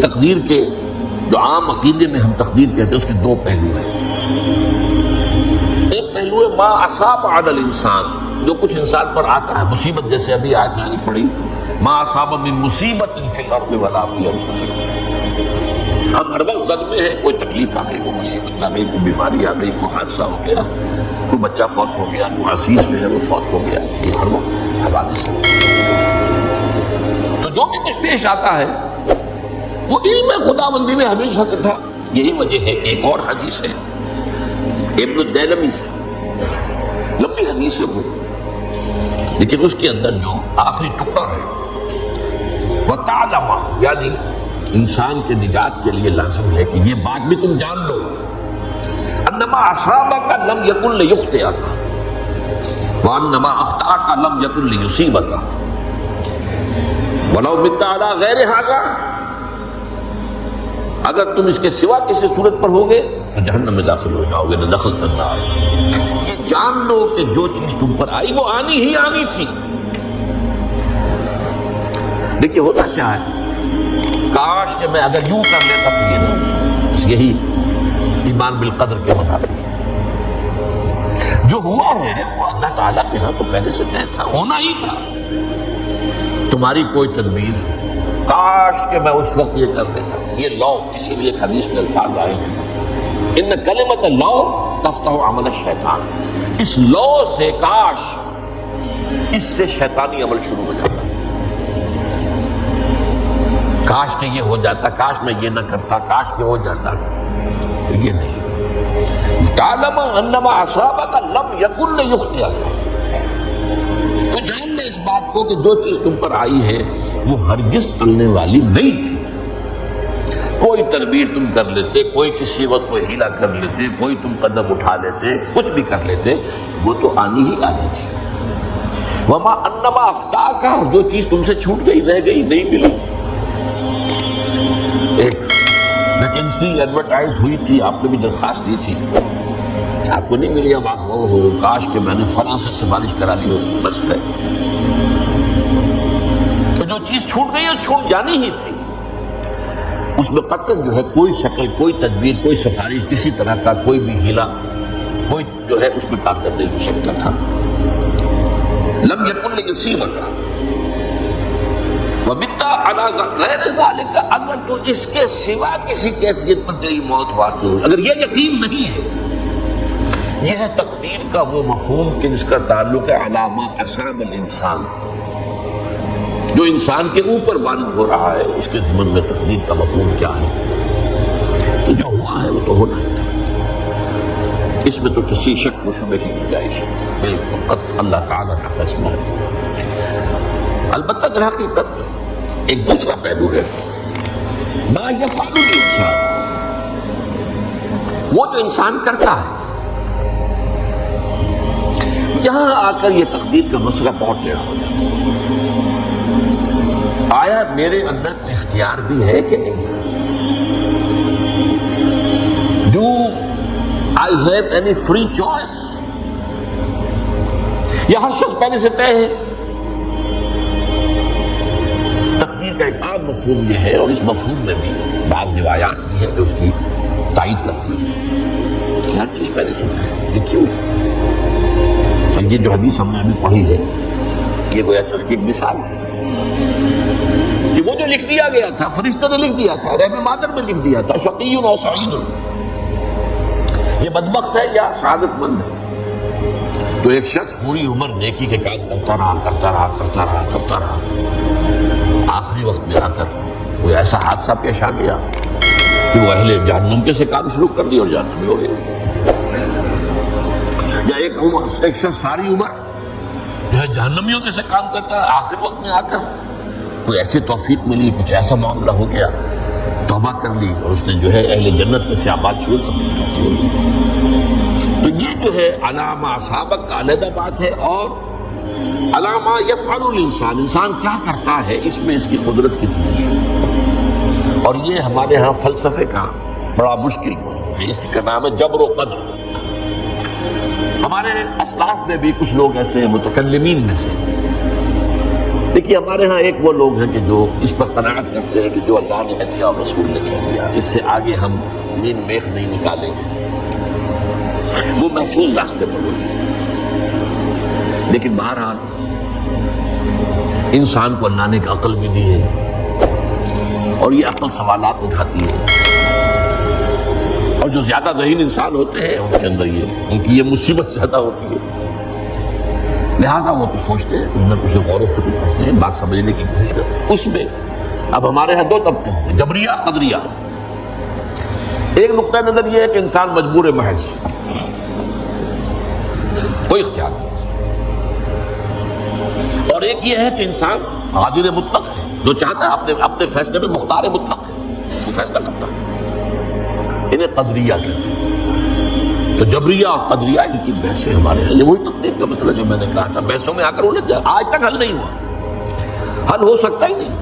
تقدیر کے جو عام عقیدے میں ہم تقدیر کہتے ہیں اس کے دو پہلو ہیں. ایک پہلو ہے ما اصاب علی الانسان، جو کچھ انسان پر آتا ہے مصیبت، جیسے ابھی آیت میں پڑھی ما اصاب من مصیبت فی الارض ولا فی انفسکم. ہم ہر وقت زد میں ہیں، کوئی تکلیف آ گئی، کوئی مصیبت آ گئی، کوئی بیماری آ گئی، کوئی حادثہ ہو گیا، کوئی بچہ فوت ہو گیا، کوئی عزیز جو ہے وہ فوت ہو گیا، یہ ہر وقت حوادث ہے. تو جو بھی کچھ پیش آتا ہے وہ علم خداوندی میں ہمیشہ سے تھا. یہی وجہ ہے کہ ایک اور حدیث ہے ابن الدیلمی سے، لمبی حدیث ہے وہ، لیکن اس کے اندر جو آخری ٹکڑا ہے وَتَعْلَمَ، یعنی انسان کے نجات کے لیے لازم ہے کہ یہ بات بھی تم جان لو انما اصابک لم یکن لیخطئک وانما اخطأک لم یکن لیصیبک ولو مت علی غیر ھذا. اگر تم اس کے سوا کسی صورت پر ہوگے تو جہنم میں داخل ہو جاؤ گے، نہ دخل کرنا. یہ جان لو کہ جو چیز تم پر آئی وہ آنی ہی آنی تھی. دیکھیے ہوتا کیا ہے، کاش کہ میں اگر یوں کر لیتا تو یہ نہ، بس یہی ایمان بالقدر کے منافی ہے. جو ہوا ہے وہ اللہ تعالیٰ کے ہاں تو پہلے سے طے تھا، ہونا ہی تھا. تمہاری کوئی تدبیر، کاش کہ میں اس وقت یہ کر دیتا. یہ لو، اسی لیے حدیث میں الفاظ آئے ہیں ان کلمۃ لو تفتح عمل الشیطان. اس لو سے، کاش، اس سے شیطانی عمل شروع ہو جاتا. کاش کہ یہ ہو جاتا، کاش میں یہ نہ کرتا، کاش کہ ہو جاتا. یہ نہیں. تعلم انما اصابک لم یکن لیخطئک. تو جان لے اس بات کو کہ جو چیز تم پر آئی ہے وہ ہرگز ٹلنے والی نہیں تھی. کوئی تدبیر تم کر لیتے، کوئی کسی وقت کوئی ہیلا کر لیتے، کوئی تم قدم اٹھا لیتے، کچھ بھی کر لیتے، وہ تو آنی ہی آنی تھی. وما انما اخطاک، جو چیز تم سے چھوٹ گئی، رہ گئی، نہیں ملی. ایک ویکینسی ایڈورٹائز ہوئی تھی، آپ نے بھی درخواست دی تھی، آپ کو نہیں ملی. اب آپ ہو کاش کہ میں نے فلاں سے سفارش کرا لی ہو، بس ہے. تو جو چیز چھوٹ گئی وہ چھوٹ جانی ہی تھی. اس میں قطعاً جو ہے کوئی شکل، کوئی تدبیر، کوئی سفارش، کسی طرح کا کوئی بھی ہیلا، کوئی جو ہے اس میں طاقت نہیں ہو سکتا تھا. لم یکن لیصیبک ومت علی غیر ذلک. اگر تو اس کے سوا کسی کیفیت پر تیری موت واقع ہوئی، اگر یہ یقین نہیں ہے، یہ ہے تقدیر کا وہ مفہوم کہ جس کا تعلق ہے علامہ اصاب الانسان، جو انسان کے اوپر وارد ہو رہا ہے. اس کے ضمن میں تقدیر کا مفہوم کیا ہے؟ تو جو ہوا ہے وہ تو ہونا ہے. اس میں تو کسی شک و شبہ کی گنجائش ہے، بالکل اللہ تعالیٰ کا فیصلہ ہے. البتہ در حقیقت ایک دوسرا پہلو ہے ما یفعل الانسان، وہ جو انسان کرتا ہے. یہاں آ کر یہ تقدیر کا مسئلہ بہت ٹیڑھا ہو جاتا ہے. آیا میرے اندر اختیار بھی ہے کہ نہیں؟ Do I have any free choice؟ یہ ہر شخص پہلے سے طے ہے. تقدیر کا ایک عام مفہوم یہ ہے، اور اس مفہوم میں بھی بعض روایات بھی ہے جو اس کی تائید کرتی ہے کہ ہر چیز پہلے سے طے ہے. یہ کیوں؟ یہ جو حدیث ہم نے ابھی پڑھی ہے یہ گویا کہ اس کی ایک مثال ہے کہ وہ جو لکھ دیا گیا تھا، فرشتوں نے لکھ دیا تھا، رحم مادر میں لکھ دیا تھا، شقی و سعید، یہ بدبخت ہے یا سعادت مند ہے. تو ایک شخص پوری عمر نیکی کے کام کرتا رہا، آخری وقت میں آ کر کوئی ایسا حادثہ پیش آ گیا کہ وہ اہل جہنم کے سے کام شروع کر دیا اور جہنمی ہو گیا. یا ایک شخص ساری عمر جو ہے جہنمیوں کے سے کام کرتا ہے، آخر وقت میں آ کر کوئی ایسی توفیق ملی، کچھ ایسا معاملہ ہو گیا، توبہ کر لی اور اس نے جو ہے اہل جنت کے سے آباد شروع کر دی. تو یہ جو ہے علامہ اصابک کا علیحدہ بات ہے، اور علامہ یفعل الانسان، انسان کیا کرتا ہے، اس میں اس کی قدرت کتنی ہے. اور یہ ہمارے ہاں فلسفے کا بڑا مشکل موضوع ہے. اس کا نام ہے جبر و قدر. ہمارے اسلاف میں بھی کچھ لوگ ایسے ہیں، متکلمین میں سے، دیکھیے ہمارے ہاں ایک وہ لوگ ہیں کہ جو اس پر قناعت کرتے ہیں کہ جو اللہ نے کہہ دیا اور رسول نے کہہ دیا، اس سے آگے ہم مین میخ نہیں نکالیں گے، وہ محفوظ راستے پر ہوگی۔ لیکن بہرحال انسان کو اللہ نے ایک عقل بھی دی ہے اور یہ عقل سوالات اٹھاتی ہے، اور جو زیادہ ذہین انسان ہوتے ہیں ان کے اندر ان کی یہ مصیبت زیادہ ہوتی ہے، لہٰذا وہ تو سوچتے ہیں، ان میں کچھ غور و فکر کرتے ہیں، بات سمجھنے کی کوشش کرتے ہیں۔ اس میں اب ہمارے ہاں دو طبقے ہیں، جبریہ قدریہ۔ ایک نقطہ نظر یہ ہے کہ انسان مجبور محض، کوئی اختیار نہیں، اور ایک یہ ہے کہ انسان قادر مطلق ہے، جو چاہتا ہے اپنے فیصلے میں مختار مطلق ہے، وہ فیصلہ کرتا ہے۔ انہیں قدریہ کہتے ہیں۔ تو جبریہ اور قدریہ ان کی بحثیں ہمارے ہیں، یہ وہی تقدیر کا مسئلہ جو میں نے کہا تھا، بحثوں میں آ کر الجھ جائے، آج تک حل نہیں ہوا، حل ہو سکتا ہی نہیں۔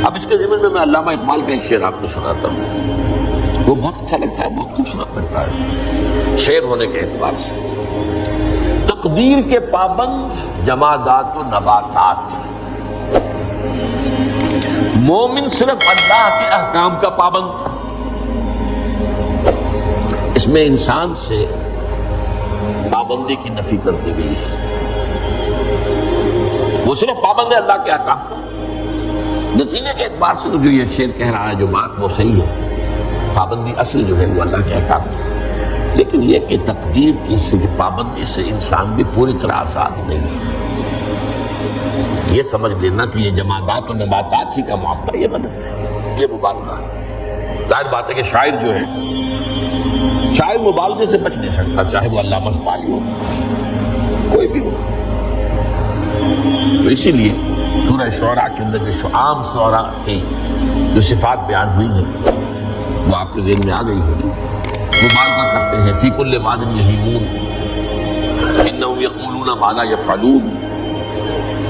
اب اس کے ضمن میں علامہ اقبال کا ایک شعر آپ کو سناتا ہوں، وہ بہت اچھا لگتا ہے، بہت خوبصورت لگتا ہے شعر ہونے کے اعتبار سے۔ تقدیر کے پابند جمادات و نباتات، مومن صرف اللہ کے احکام کا پابند۔ اس میں انسان سے پابندی کی نفی کر دی گئی ہے، وہ صرف پابند ہے اللہ کے احکام کا۔ نتیجے کے اعتبار سے جو یہ شعر کہہ رہا ہے، جو بات وہ صحیح ہے، پابندی اصل جو ہے وہ اللہ کے احکام ہے، لیکن یہ کہ تقدیر کی پابندی سے انسان بھی پوری طرح آزاد نہیں ہے۔ یہ سمجھ لینا کہ یہ جمادات و نباتات ہی کا معاملہ، یہ غلط ہے، یہ مبالغہ ہے۔ ظاہر بات ہے کہ شاعر جو ہے، شاعر مبالغے سے بچ نہیں سکتا، چاہے وہ علامہ اقبال ہو، کوئی بھی ہو۔ تو اسی لیے سورہ شعراء کے اندر جو عام شعراء کی جو صفات بیان ہوئی ہیں وہ آپ کے ذہن میں آ گئی ہوگی۔ مبالغہ کرتے ہیں، فی کل واد یہیمون انہم یقولون ما لا یفعلون،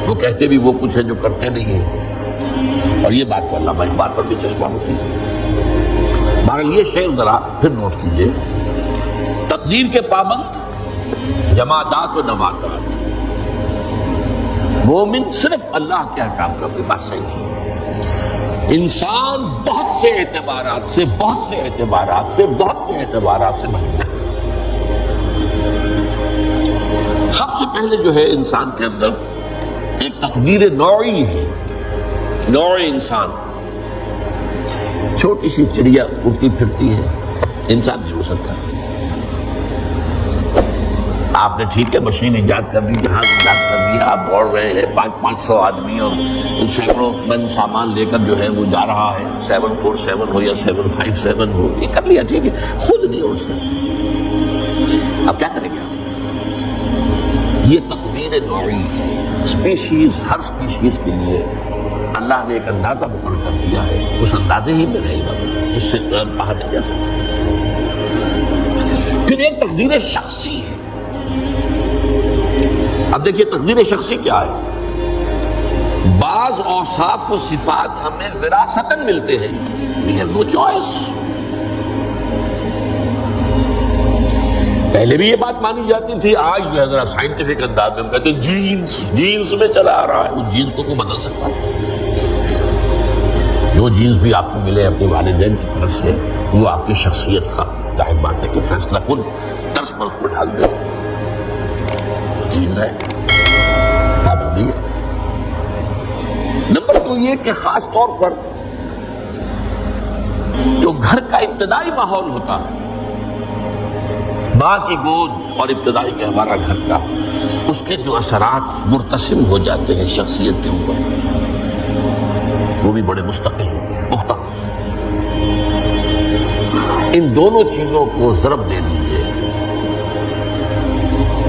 وہ کہتے بھی وہ کچھ ہے جو کرتے نہیں ہیں، اور یہ بات کو علامہ اقبال پر بھی چشمہ ہوتی ہے۔ بہرحال یہ شعر ذرا پھر نوٹ کیجئے، تقدیر کے پابند جمادات و نباتات، مومن صرف اللہ کے احکام کا، کوئی بات صحیح نہیں۔ انسان بہت سے اعتبارات سے محروم۔ سب سے پہلے جو ہے انسان کے اندر ایک تقدیر نوعی ہے، نوع انسان۔ چھوٹی سی چڑیا اڑتی پھرتی ہے، انسان نہیں اڑ سکتا۔ آپ نے ٹھیک ہے مشین ایجاد کر دی، جہاز ایجاد کر دیا، آپ دوڑ رہے ہیں، 500 آدمی اور سینکڑوں من سامان لے کر جو ہے وہ جا رہا ہے، 747 ہو یا 757 ہو، یہ کر لیا، ٹھیک ہے، خود نہیں اڑ سکتے۔ اب کیا کریں گے آپ؟ یہ تقدیر نوعی ہے، اسپیشیز، ہر اسپیشیز کے لیے اللہ نے ایک اندازہ مقرر کر دیا ہے، اس اندازے ہی میں رہے گا، اس سے باہر نہیں جا سکتا۔ پھر ایک تقدیر شخصی ہے۔ اب دیکھیے تقدیر شخصی کیا ہے؟ بعض اوصاف و صفات ہمیں وراثتاً ملتے ہیں، we have no choice۔ پہلے بھی یہ بات مانی جاتی تھی، آج جو ہے ذرا سائنٹیفک انداز میں ہم کہتے ہیں جینز میں چلا آ رہا ہے، وہ جینز کو بدل سکتا ہے؟ جو جینز بھی آپ کو ملے اپنے والدین کی طرف سے، وہ آپ کی شخصیت کا ظاہر بات ہے کہ فیصلہ کن طرز پر اس کو ڈال دیتے ہیں۔ جینز ہے، پابندی ہے۔ نمبر 2 یہ کہ خاص طور پر جو گھر کا ابتدائی ماحول ہوتا ہے، ماں کی گود اور ابتدائی کے ہمارا گھر کا، اس کے جو اثرات مرتسم ہو جاتے ہیں شخصیت کے اوپر، وہ بھی بڑے مستقل ہوتے ہیں، مختلف۔ ان دونوں چیزوں کو ضرب دے دیجیے،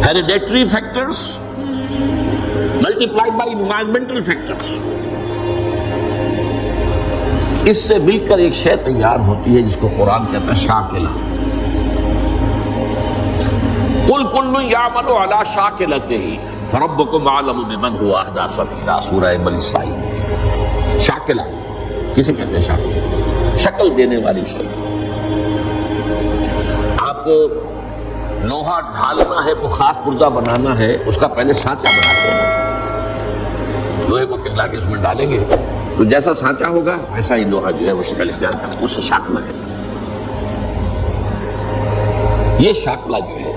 hereditary factors multiplied by environmental factors, اس سے مل کر ایک شے تیار ہوتی ہے جس کو قرآن کہتا ہے شاکلہ۔ قُلْ كُلٌّ يَعْمَلُ عَلَىٰ شَاكِلَتِهِ فَرَبُّكُمْ أَعْلَمُ بِمَنْ هُوَ أَهْدَىٰ سَبِيلًا، سورہ بنی اسرائیل۔ شاکلہ کسے کہتے ہیں؟ شاکلہ، شکل دینے والی شکل۔ آپ کو لوہا ڈھالنا ہے، وہ خاص پرزہ بنانا ہے، اس کا پہلے سانچہ بناتے ہیں، لوہے کو پگھلا کے اس میں ڈالیں گے تو جیسا سانچا ہوگا ویسا ہی لوہا جو ہے وہ شکل اختیار کرے گا، اس سے شاکلہ ہے۔ یہ شاکلہ جو ہے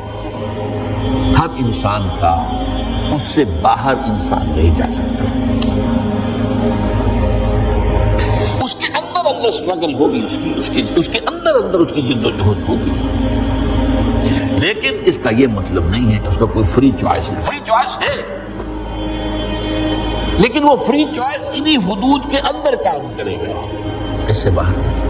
ہر انسان کا، اس سے باہر انسان نہیں جا سکتا۔ اس کے اندر اندر اسٹرگل ہوگی، اس کے اندر اس کی جد و جہد ہوگی، لیکن اس کا یہ مطلب نہیں ہے کہ اس کا کوئی فری چوائس ہے۔ فری چوائس ہے، لیکن وہ فری چوائس انہی حدود کے اندر کام کرے گا، اس سے باہر نہیں۔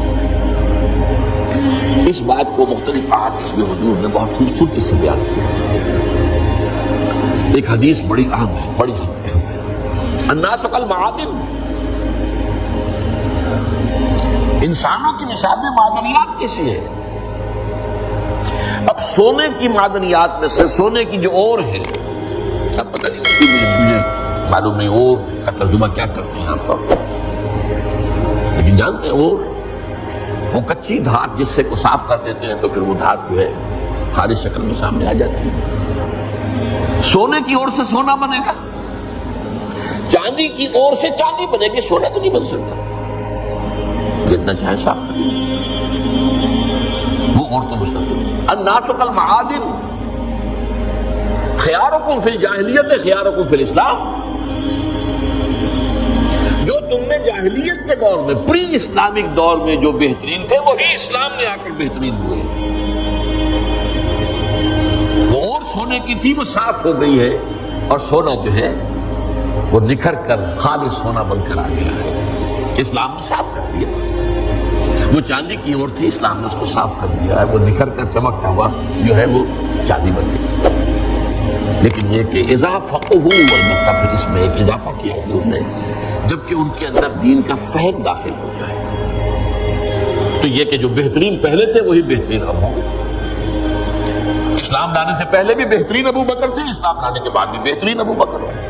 اس بات کو مختلف احادیث میں حضور نے بہت خوبصورتی سے بیان کیا۔ ایک حدیث بڑی اہم ہے، بڑی اہم ہے، الناس کالمعادن، انسانوں کی مثال میں معدنیات کیسی ہے؟ اب سونے کی معدنیات میں سے سونے کی جو اور ہے، اب پتہ نہیں اس کی مجھے معلوم نہیں اور کا ترجمہ کیا کرتے ہیں آپ پر، لیکن جانتے ہیں اور وہ کچی دھات جس سے کو صاف کر دیتے ہیں تو پھر وہ دھات جو ہے خارج شکل میں سامنے آ جاتی ہے۔ سونے کی اور سے سونا بنے گا، چاندی کی اور سے چاندی بنے گی، سونا تو نہیں بن سکتا، جتنا چاہے صاف کر دیں وہ اور تو مستقل۔ الناس کالمعادن خیارکم فی الجاہلیت خیارکم فی الاسلام، جو تم نے جاہلیت کے دور میں، پری اسلامک دور میں جو بہترین تھے وہی اسلام میں آ کر بہترین ہوئے۔ وہ اور سونے کی تھی وہ صاف ہو گئی ہے، اور سونا جو ہے وہ نکھر کر خالص سونا بن کر آ گیا ہے، اسلام نے صاف کر دیا۔ وہ چاندی کی اور تھی، اسلام نے اس کو صاف کر دیا ہے، وہ نکھر کر چمکتا ہوا جو ہے وہ چاندی بن گئی۔ لیکن یہ کہ اضافہ البتہ پھر اس میں ایک اضافہ کیا حضور نے، جبکہ ان کے اندر دین کا فہم داخل ہو جائے تو یہ کہ جو بہترین پہلے تھے وہی بہترین اب ہوں۔ اسلام لانے سے پہلے بھی بہترین ابو بکر تھے، اسلام لانے کے بعد بھی بہترین ابو بکر تھے۔